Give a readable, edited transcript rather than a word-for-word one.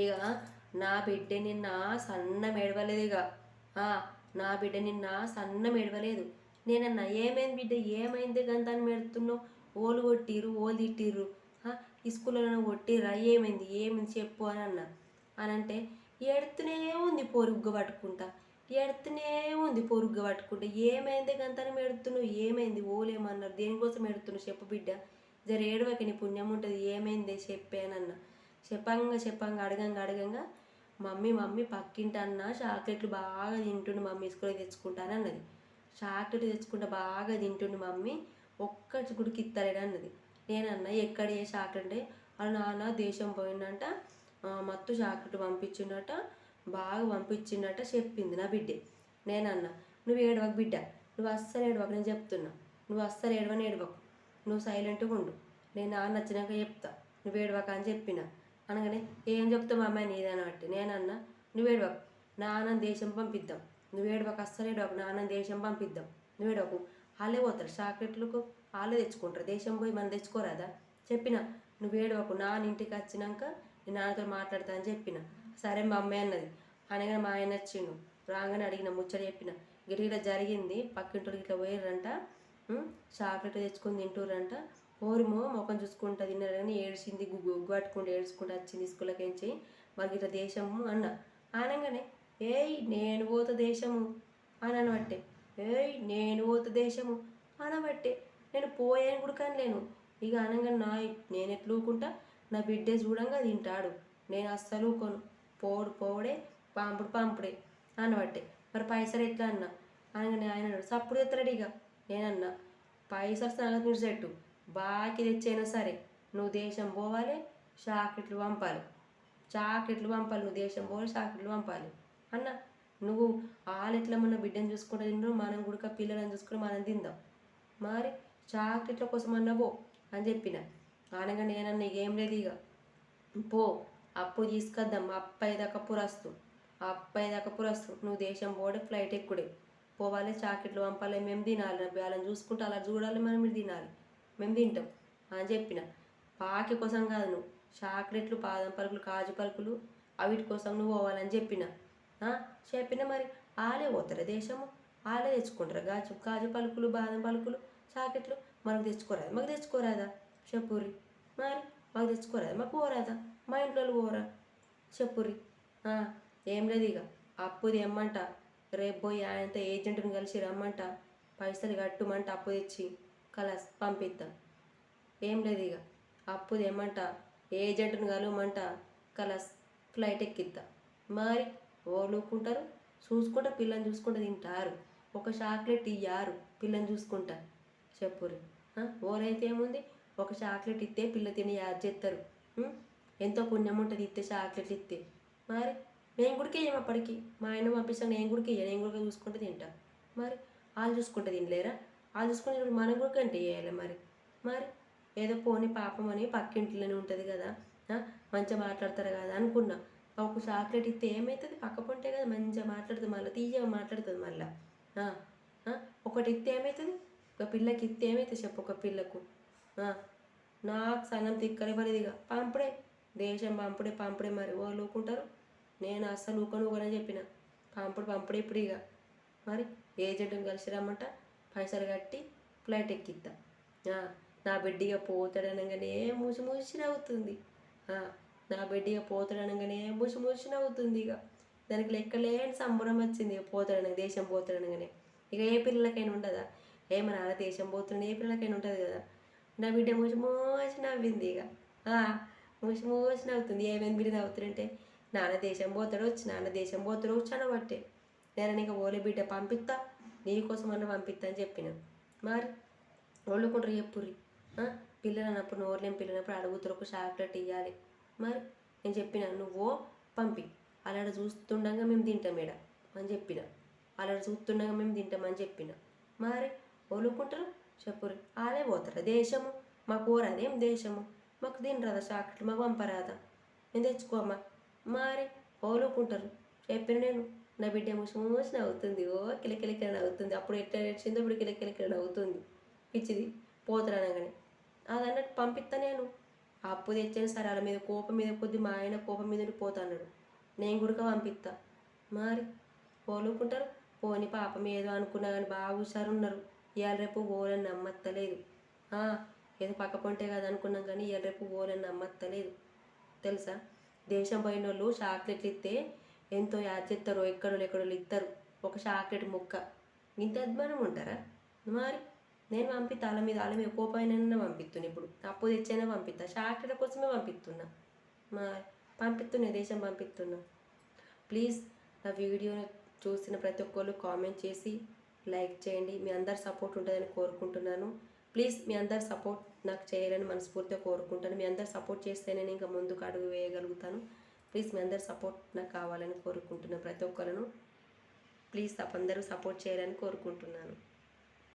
ఇక నా బిడ్డ నిన్న సన్నం ఏడవలేదు ఇక నా బిడ్డ నిన్న సన్నం ఏడవలేదు. నేనన్నా ఏమైంది బిడ్డ, ఏమైంది గంతాన్ని పెడుతున్నావు, ఓలు కొట్టిర్రు, ఓలు తిట్టిర్రు, ఈ స్కూల్లో కొట్టిర్రా, ఏమైంది ఏమైంది చెప్పు అని అన్నా. అని అంటే ఎడుతూనే ఉంది పొరుగ్గా పట్టుకుంటా, ఎడుతూనే ఉంది పొరుగ్గా పట్టుకుంటా. ఏమైంది గంతాన్ని ఎడుతున్నావు, ఏమైంది, ఓలేమన్నారు, దేనికోసం ఎడుతున్నావు చెప్పు బిడ్డ, జర ఏడవకి నీ పుణ్యం ఉంటుంది, ఏమైంది చెప్పానన్నా. చెప్పంగా అడగంగా మమ్మీ పక్కింటి అన్న చాక్లెట్లు బాగా తింటుండు మమ్మీ, స్కూల్కి తెచ్చుకుంటానన్నది. చాక్లెట్ తెచ్చుకుంటా బాగా తింటుండు మమ్మీ, ఒక్కటి గుడికి ఇస్తలేడు అన్నది. నేనన్నా ఎక్కడ ఏ చాక్లెట్ అంటే, వాళ్ళ నాన్న దేశం పోయిందంట, మత్తు చాక్లెట్ పంపించిండట, బాగా పంపించిండట చెప్పింది నా బిడ్డే. నేనన్నా నువ్వు ఏడవకు బిడ్డ, నువ్వు అస్సలు ఏడవకు, నేను చెప్తున్నా, నువ్వు అస్సలు ఏడవకు, నువ్వు సైలెంట్గా ఉండు, నేను నాన్న వచ్చినాక చెప్తా, నువ్వు ఏడవక అని చెప్పిన. అనగానే ఏం చెప్తావు మా అమ్మాయి నీదని బట్టి. నేనన్నా నువ్వు ఏడవకు, నాన్న దేశం పంపిద్దాం, నువ్వు ఏడవకు, అస్సలు ఏడవకు, నాన్న దేశం పంపిద్దాం, నువ్వు ఏడవకు, వాళ్ళే పోతారు చాక్లెట్లకు, వాళ్ళే తెచ్చుకుంటారు, దేశం పోయి మనం తెచ్చుకోరాదా చెప్పిన. నువ్వు ఏడవకు, నాన్న ఇంటికి వచ్చినాక నేను నాన్నతో మాట్లాడతా అని చెప్పిన. సరే మా అమ్మాయి అన్నది. అనగానే మా ఆయన వచ్చిండు, రాగానే అడిగిన, ముచ్చట చెప్పిన, గిరిగిట జరిగింది, పక్కింటోళ్ళకి ఇట్లా పోయారంట, చాక్లెట్ తెచ్చుకొని తింటుర్రంట, ఓరిమో ముఖం చూసుకుంటా తిన్నారు కానీ ఏడ్చింది, గుగ్గు పట్టుకుంటూ ఏడ్చుకుంటూ వచ్చింది స్కూల్కి వాళ్ళకి ఇట్లా దేశము అన్న. అనగానే ఏయ్ నేను పోత దేశము అని అనబట్టే, ఏయ్ నేను పోత దేశము అనబట్టే, నేను పోయాను కూడా కానీ లేను. ఇక అనగానే నేను ఎట్లా ఊకుంటా, నా బిడ్డే చూడంగా తింటాడు, నేను అస్సలు ఊకోను, పోవుడే పంపుడే అనబట్టే. మరి పైసలు ఎట్లా అన్నా. అనగానే ఆయన సప్పుడు ఎత్తలేడు. ఇక నేనన్నా పైసలు సంగతి మీరు చెట్టు, బాకీ తెచ్చైనా సరే నువ్వు దేశం పోవాలి, చాక్లెట్లు పంపాలి, నువ్వు దేశం పోవాలి, చాక్లెట్లు పంపాలి అన్న. నువ్వు ఎట్లా మన బిడ్డను చూసుకుంటూ తింటారు, మనం కూడా పిల్లలను చూసుకుని మనం తిందాం, మరి చాక్లెట్ల కోసం అన్నవో అని చెప్పిన. అనగా నేనన్నా ఏం లేదు, ఇక పో అప్పు తీసుకొద్దాం, అప్పైదాకా పురస్తు, నువ్వు దేశం పోడే, ఫ్లైట్ ఎక్కుడే, పోవాలి, చాక్లెట్లు పంపాలి, మేము తినాలి, వాళ్ళని చూసుకుంటే అలా చూడాలి, మనం మీరు తినాలి, మేము తింటాం అని చెప్పిన. బాకీ కోసం కాదు, నువ్వు చాక్లెట్లు, బాదం పలుకులు, కాజు పలుకులు అవిటి కోసం నువ్వు పోవాలని చెప్పిన. మరి వాళ్ళే పోతారా దేశము, వాళ్ళే తెచ్చుకుంటారు కాజు పలుకులు, బాదం పలుకులు, చాకెట్లు, మనకు తెచ్చుకోరాదా చెప్పుర్రి, మరి మాకు తెచ్చుకోరాదా, మాకు పోరాదా, మా ఇంట్లో పోరా చెప్పుర్రి. ఏం లేదు, ఇక అప్పు తెమ్మంట, రేపు పోయి ఆయనతో ఏజెంట్ని కలిసి రమ్మంట, పైసలు కట్టుమంట, అప్పు తెచ్చి కలాస్ పంపిద్దాం. ఏం లేదు, ఇక అప్పు తెమ్మంట, ఏజెంట్ని కలవమంట, కలాస్ ఫ్లైట్ ఎక్కిద్దా. మరి ఓలుకుంటారు, చూసుకుంటా పిల్లని చూసుకుంటూ తింటారు, ఒక చాక్లెట్ ఇయ్యారు పిల్లని చూసుకుంటా చెప్పుర్రి. ఓరైతే ఏముంది, ఒక చాక్లెట్ ఇస్తే పిల్ల తిని యాద్ చేస్తారు, ఎంతో పుణ్యం ఉంటుంది ఇస్తే చాక్లెట్లు ఇస్తే. మరి నేను కూడా ఇయ్యం అప్పటికి, మా ఆయన పంపిస్తాను, నేను కూడా ఇయ్య, నేను కూడా చూసుకుంటూ తింటా. మరి వాళ్ళు చూసుకుంటే తినలేరా, వాళ్ళు చూసుకుంటే మనం కూడా అంటే చేయాలి. మరి ఏదో పోని పాపం అని పక్కింట్లోనే ఉంటుంది కదా, మంచిగా మాట్లాడతారు కదా అనుకున్నా. ఒక చాక్లెట్ ఇస్తే ఏమవుతుంది, పక్క పొంటే కదా మంచిగా మాట్లాడుతుంది, మళ్ళీ తీయగా మాట్లాడుతుంది, మళ్ళీ ఒకటి ఇస్తే ఏమవుతుంది, ఒక పిల్లకి ఇస్తే ఏమవుతుంది చెప్పు, ఒక పిల్లకు. నాకు సన్నం తిక్కలేవలేదు, ఇక పంపుడే దేశం, పంపుడే మరి వాళ్ళు ఊకుంటారు, నేను అస్సలు ఊకని చెప్పిన. పంపుడే ఇప్పుడు ఇక మరి ఏజెంట్ని కలిసి రమ్మంట, పైసలు కట్టి ఫ్లైట్ ఎక్కిద్దా. నా బిడ్డగా పోతాడనగానే మూసి నవ్వుతుంది, నా బిడ్డగా పోతాడనగానే మూసి నవ్వుతుంది. ఇక దానికి లెక్కలేని సంబరం వచ్చింది, ఇక పోతాడనగా దేశం పోతాడనగానే. ఇక ఏ పిల్లలకైనా ఉండదా, ఏమన్నా దేశం పోతున్నాడు ఏ పిల్లలకైనా ఉంటుంది కదా. నా బిడ్డ మూసి నవ్వింది, ఇక మూసి నవ్వుతుంది. ఏమైంది బిడ్డ నవ్వుతుంటే, నాన్న దేశం పోతాడు వచ్చి అనబట్టే. నేను ఇక ఓలే బిడ్డ పంపిస్తా, నీకోసం అన్న పంపిస్తా అని చెప్పిన. మరి వండుకుంటారు చెప్పుర్రి, పిల్లలు అన్నప్పుడు నోరులేని పిల్లనప్పుడు అడుగుతారు, ఒక చాక్లెట్ ఇవ్వాలి. మరి నేను చెప్పిన, నువ్వు పంపి, అలా చూస్తుండగా మేము తింటాం ఈడ అని చెప్పిన, అలా చూస్తుండగా మేము తింటామని చెప్పిన. మరి వండుకుంటారు చెప్పుర్రి, వాళ్ళే పోతారా దేశము, మాకు పోరాదేం దేశము, మాకు తినరాదా చాక్లెట్, మాకు పంపరాదా, నేను తెచ్చుకోమ్మా. మరి వండుకుంటారు చెప్పిన. నేను నా బిడ్డ మూసి నవ్వుతుంది, కిలకిలకిల నవ్వుతుంది, అప్పుడు ఎట్లా ఏడ్చిందో ఇప్పుడు కిలకిలకిల నవ్వుతుంది, పిచ్చిది పోతారనగానే. అది అన్నట్టు పంపిస్తా నేను, ఆ అప్పు తెచ్చాను సరే వాళ్ళ మీద కోపం మీద కొద్ది మా ఆయన కోపం మీద పోతాడు. నేను కూడా పంపిస్తా. మరి పోలుకుంటారు. పోని పాపం ఏదో అనుకున్నా కానీ బాగా హుషారున్నారు. ఇవాళ రేపు ఓలని నమ్మత్తలేదు. ఏదో పక్క పొంటే కదా అనుకున్నాం కానీ ఇవాళ రేపు ఓలని నమ్మత్తలేదు తెలుసా. దేశం పోయిన వాళ్ళు చాక్లెట్లు ఇస్తే ఎంతో యాద్ చేస్తారో ఎక్కడో ఇస్తారు ఒక చాక్లెట్ ముక్క. ఇంత అభిమానం ఉంటారా. మరి నేను పంపిస్తా వాళ్ళ మీద కోపమైనా పంపిస్తున్నా. ఇప్పుడు అప్పు తెచ్చైనా పంపిస్తా. చాక్లెట్ల కోసమే పంపిస్తున్నా. మరి పంపిస్తున్నా దేశం పంపిస్తున్నా. ప్లీజ్ నా వీడియోని చూసిన ప్రతి ఒక్కళ్ళు కామెంట్ చేసి లైక్ చేయండి. మీ అందరి సపోర్ట్ ఉంటుందని కోరుకుంటున్నాను. ప్లీజ్ మీ అందరి సపోర్ట్ నాకు చేయాలని మనస్ఫూర్తిగా కోరుకుంటాను. మీ అందరు సపోర్ట్ చేస్తే నేను ఇంకా ముందుకు అడుగు వేయగలుగుతాను. ప్లీజ్ మీ అందరి సపోర్ట్ నాకు కావాలని కోరుకుంటున్నాను. ప్రతి ఒక్కరిను ప్లీజ్ అందరూ సపోర్ట్ చేయాలని కోరుకుంటున్నాను.